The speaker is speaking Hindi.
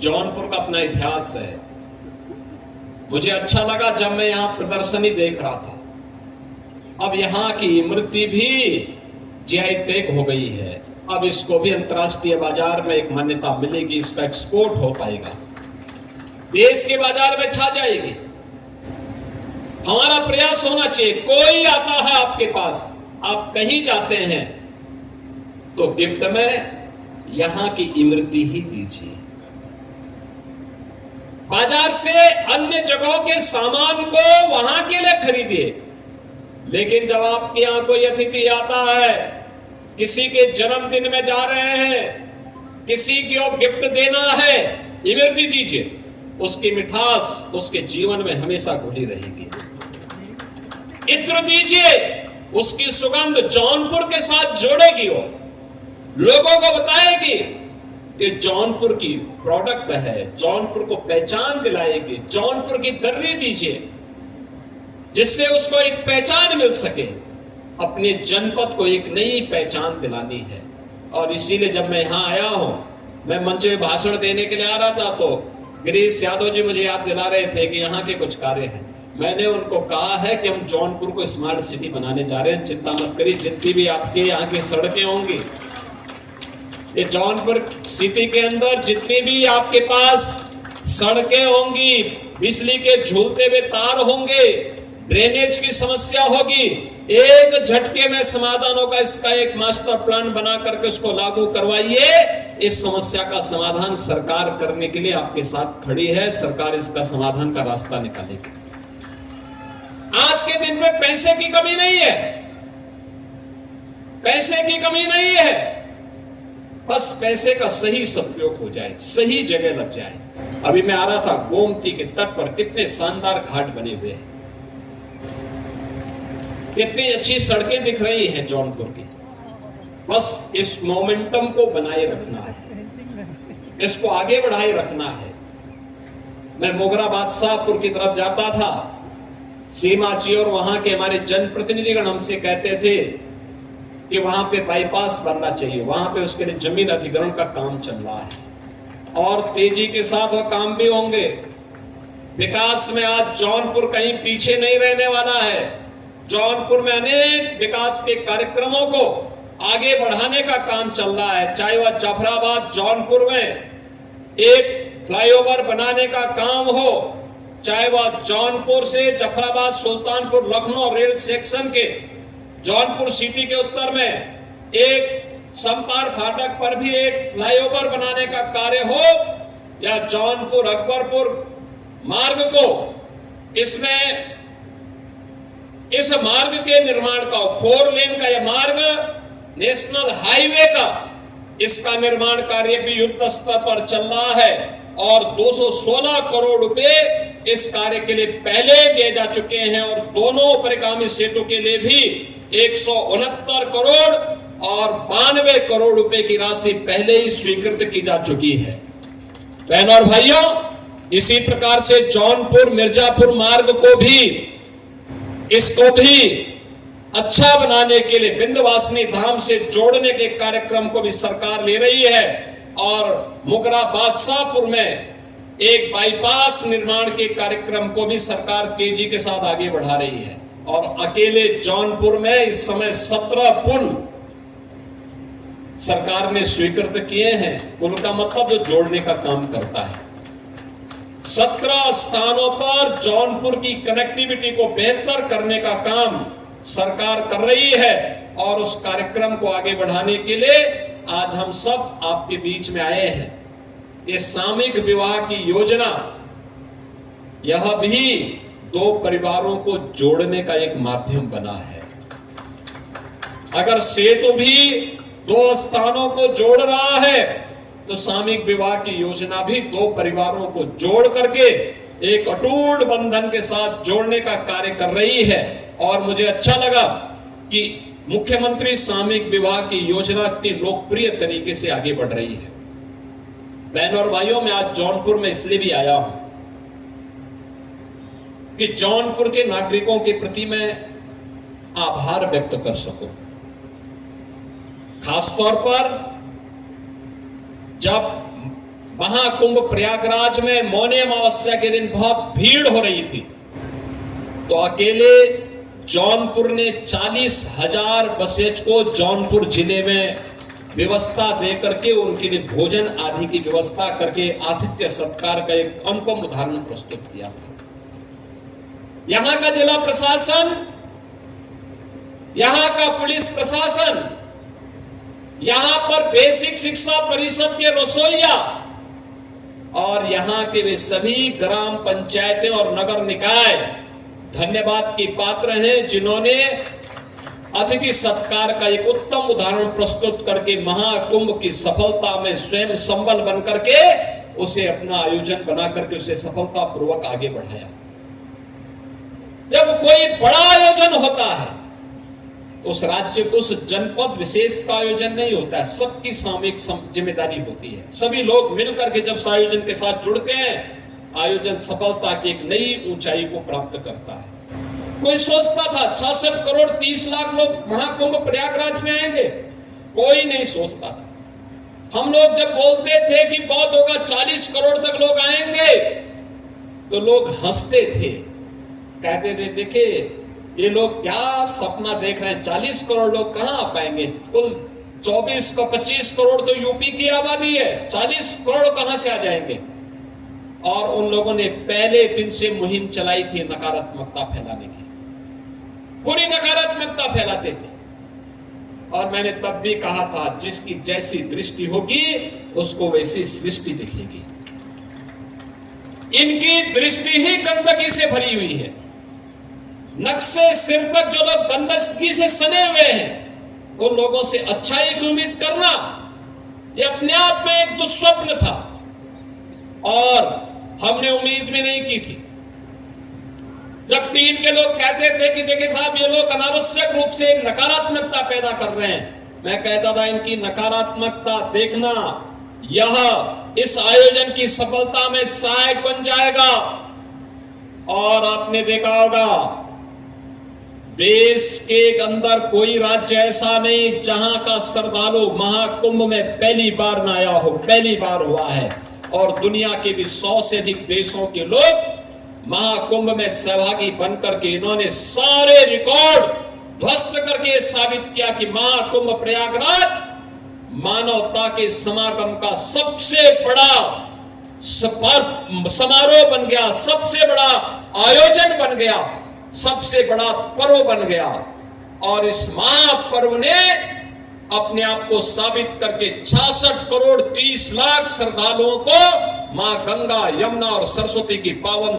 जौनपुर का अपना इतिहास है। मुझे अच्छा लगा जब मैं यहां प्रदर्शनी देख रहा था। अब यहां की इमरती भी जीआई टैग हो गई है। अब इसको भी अंतर्राष्ट्रीय बाजार में एक मान्यता मिलेगी, इसका एक्सपोर्ट हो पाएगा, देश के बाजार में छा जाएगी। हमारा प्रयास होना चाहिए, कोई आता है आपके पास, आप कहीं जाते हैं तो गिफ्ट में यहां की इमरती ही दीजिए। बाजार से अन्य जगहों के सामान को वहां के लिए खरीदिए, लेकिन जब आपके यहां कोई अतिथि आता है, किसी के जन्मदिन में जा रहे हैं, किसी को गिफ्ट देना है, इमरती दीजिए। उसकी मिठास उसके जीवन में हमेशा घुली रहेगी। इत्र दीजिए, उसकी सुगंध जौनपुर के साथ जोड़ेगी, वो लोगों को बताएगी कि जौनपुर की प्रोडक्ट है, जौनपुर को पहचान दिलाएगी। जौनपुर की दर्री दीजिए, जिससे उसको एक पहचान मिल सके। अपने जनपद को एक नई पहचान दिलानी है। और इसीलिए जब मैं यहां आया हूं, मैं मंच में भाषण देने के लिए आ रहा था तो गिरीश यादव जी मुझे याद दिला रहे थे कि यहाँ के कुछ कार्य हैं। मैंने उनको कहा है कि हम जौनपुर को स्मार्ट सिटी बनाने जा रहे हैं, चिंता मत करिए। जितनी भी आपके यहाँ की सड़कें होंगी, ये जौनपुर सिटी के अंदर जितनी भी आपके पास सड़कें होंगी, बिजली के झूलते हुए तार होंगे, ड्रेनेज की समस्या होगी, एक झटके में समाधान होगा। इसका एक मास्टर प्लान बना करके उसको लागू करवाइए। इस समस्या का समाधान सरकार करने के लिए आपके साथ खड़ी है। सरकार इसका समाधान का रास्ता निकालेगी। आज के दिन में पैसे की कमी नहीं है, पैसे की कमी नहीं है, बस पैसे का सही सदुपयोग हो जाए, सही जगह लग जाए। अभी मैं आ रहा था, गोमती के तट पर कितने शानदार घाट बने हुए हैं, कितनी अच्छी सड़कें दिख रही हैं जौनपुर की। बस इस मोमेंटम को बनाए रखना है, इसको आगे बढ़ाए रखना है। मैं मोगरा बादशाहपुर की तरफ जाता था, सीमा जी और वहां के हमारे जनप्रतिनिधिगण हमसे कहते थे कि वहां पे बाईपास बनना चाहिए, वहां पे उसके लिए जमीन अधिग्रहण का काम चल रहा है और तेजी के साथ वह काम भी होंगे। विकास में आज जौनपुर कहीं पीछे नहीं रहने वाला है। जौनपुर में अनेक विकास के कार्यक्रमों को आगे बढ़ाने का काम चल रहा है। चाहे वह जाफराबाद जौनपुर में एक फ्लाईओवर बनाने का काम हो, चाहे वह जौनपुर से जाफराबाद सुल्तानपुर लखनऊ रेल सेक्शन के जौनपुर सिटी के उत्तर में एक संपार फाटक पर भी एक फ्लाईओवर बनाने का कार्य हो, या जौनपुर अकबरपुर मार्ग को इसमें इस मार्ग के निर्माण का 4 लेन का यह मार्ग नेशनल हाईवे का, इसका निर्माण कार्य भी युद्ध स्तर पर चल रहा है और 216 करोड़ रुपए इस कार्य के लिए पहले दिए जा चुके हैं और दोनों परिगामी सेतु के लिए भी 169 करोड़ और 92 करोड़ रुपए की राशि पहले ही स्वीकृत की जा चुकी है। बहनों और भाइयों, इसी प्रकार से जौनपुर मिर्जापुर मार्ग को भी, इसको भी अच्छा बनाने के लिए विंध्यवासिनी धाम से जोड़ने के कार्यक्रम को भी सरकार ले रही है और मोगरा बादशाहपुर में एक बाईपास निर्माण के कार्यक्रम को भी सरकार तेजी के साथ आगे बढ़ा रही है। और अकेले जौनपुर में इस समय 17 पुल सरकार ने स्वीकृत किए हैं। पुल का मतलब जो जोड़ने का काम करता है। 17 स्थानों पर जौनपुर की कनेक्टिविटी को बेहतर करने का काम सरकार कर रही है और उस कार्यक्रम को आगे बढ़ाने के लिए आज हम सब आपके बीच में आए हैं। इस सामूहिक विवाह की योजना, यह भी 2 परिवारों को जोड़ने का एक माध्यम बना है। अगर सेतु भी 2 स्थानों को जोड़ रहा है तो सामूहिक विवाह की योजना भी 2 परिवारों को जोड़ करके एक अटूट बंधन के साथ जोड़ने का कार्य कर रही है। और मुझे अच्छा लगा कि मुख्यमंत्री सामूहिक विवाह की योजना इतनी लोकप्रिय तरीके से आगे बढ़ रही है। बहनों और भाइयों, मैं आज जौनपुर में इसलिए भी आया हूं कि जौनपुर के नागरिकों के प्रति मैं आभार व्यक्त कर सकूं। खासतौर पर जब महाकुंभ प्रयागराज में मौनी अमावस्या के दिन बहुत भीड़ हो रही थी, तो अकेले जौनपुर ने 40,000 बसेज को जौनपुर जिले में व्यवस्था दे करके उनके लिए भोजन आदि की व्यवस्था करके आतिथ्य सत्कार का एक अनुपम उदाहरण प्रस्तुत किया था। यहां का जिला प्रशासन, यहां का पुलिस प्रशासन, यहां पर बेसिक शिक्षा परिषद के रसोइया और यहां के वे सभी ग्राम पंचायतें और नगर निकाय धन्यवाद की पात्र हैं, जिन्होंने अतिथि सत्कार का एक उत्तम उदाहरण प्रस्तुत करके महाकुंभ की सफलता में स्वयं संबल बन करके उसे अपना आयोजन बना करके उसे सफलतापूर्वक आगे बढ़ाया। जब कोई बड़ा आयोजन होता है, उस राज्य, उस जनपद विशेष का आयोजन नहीं होता है, सबकी सामूहिक जिम्मेदारी होती है। सभी लोग मिलकर के जब आयोजन के साथ जुड़ते हैं, आयोजन सफलता की एक नई ऊंचाई को प्राप्त करता है। कोई सोचता था 66 करोड़ 30 लाख लोग महाकुंभ प्रयागराज में आएंगे? कोई नहीं सोचता था। हम लोग जब बोलते थे कि बहुत होगा 40 करोड़ तक लोग आएंगे, तो लोग हंसते थे, कहते थे देखिए ये लोग क्या सपना देख रहे हैं, 40 करोड़ लोग कहां आ पाएंगे, कुल 25 करोड़ तो यूपी की आबादी है, 40 करोड़ कहां से आ जाएंगे। और उन लोगों ने पहले दिन से मुहिम चलाई थी नकारात्मकता फैलाने की, पूरी नकारात्मकता फैलाते थे। और मैंने तब भी कहा था जिसकी जैसी दृष्टि होगी उसको वैसी सृष्टि दिखेगी। इनकी दृष्टि ही गंदगी से भरी हुई है। नक्शे सिर तक जो लोग गंदगी से सने हुए हैं, उन लोगों से अच्छाई की उम्मीद करना यह अपने आप में एक दुस्वप्न था और हमने उम्मीद भी नहीं की थी। जब टीम के लोग कहते थे कि देखिए साहब ये लोग अनावश्यक रूप से नकारात्मकता पैदा कर रहे हैं, मैं कहता था इनकी नकारात्मकता देखना यह इस आयोजन की सफलता में सहायक बन जाएगा। और आपने देखा होगा देश के अंदर कोई राज्य ऐसा नहीं जहां का श्रद्धालु महाकुंभ में पहली बार न आया हो, पहली बार हुआ है। और दुनिया के भी 100 से अधिक देशों के लोग महाकुंभ में सहभागी बनकर के इन्होंने सारे रिकॉर्ड ध्वस्त करके साबित किया कि महाकुंभ प्रयागराज मानवता के समागम का सबसे बड़ा समारोह बन गया, सबसे बड़ा आयोजन बन गया, सबसे बड़ा पर्व बन गया। और इस महापर्व ने अपने आप को साबित करके 66 करोड़ 30 लाख श्रद्धालुओं को मां गंगा, यमुना और सरस्वती की पावन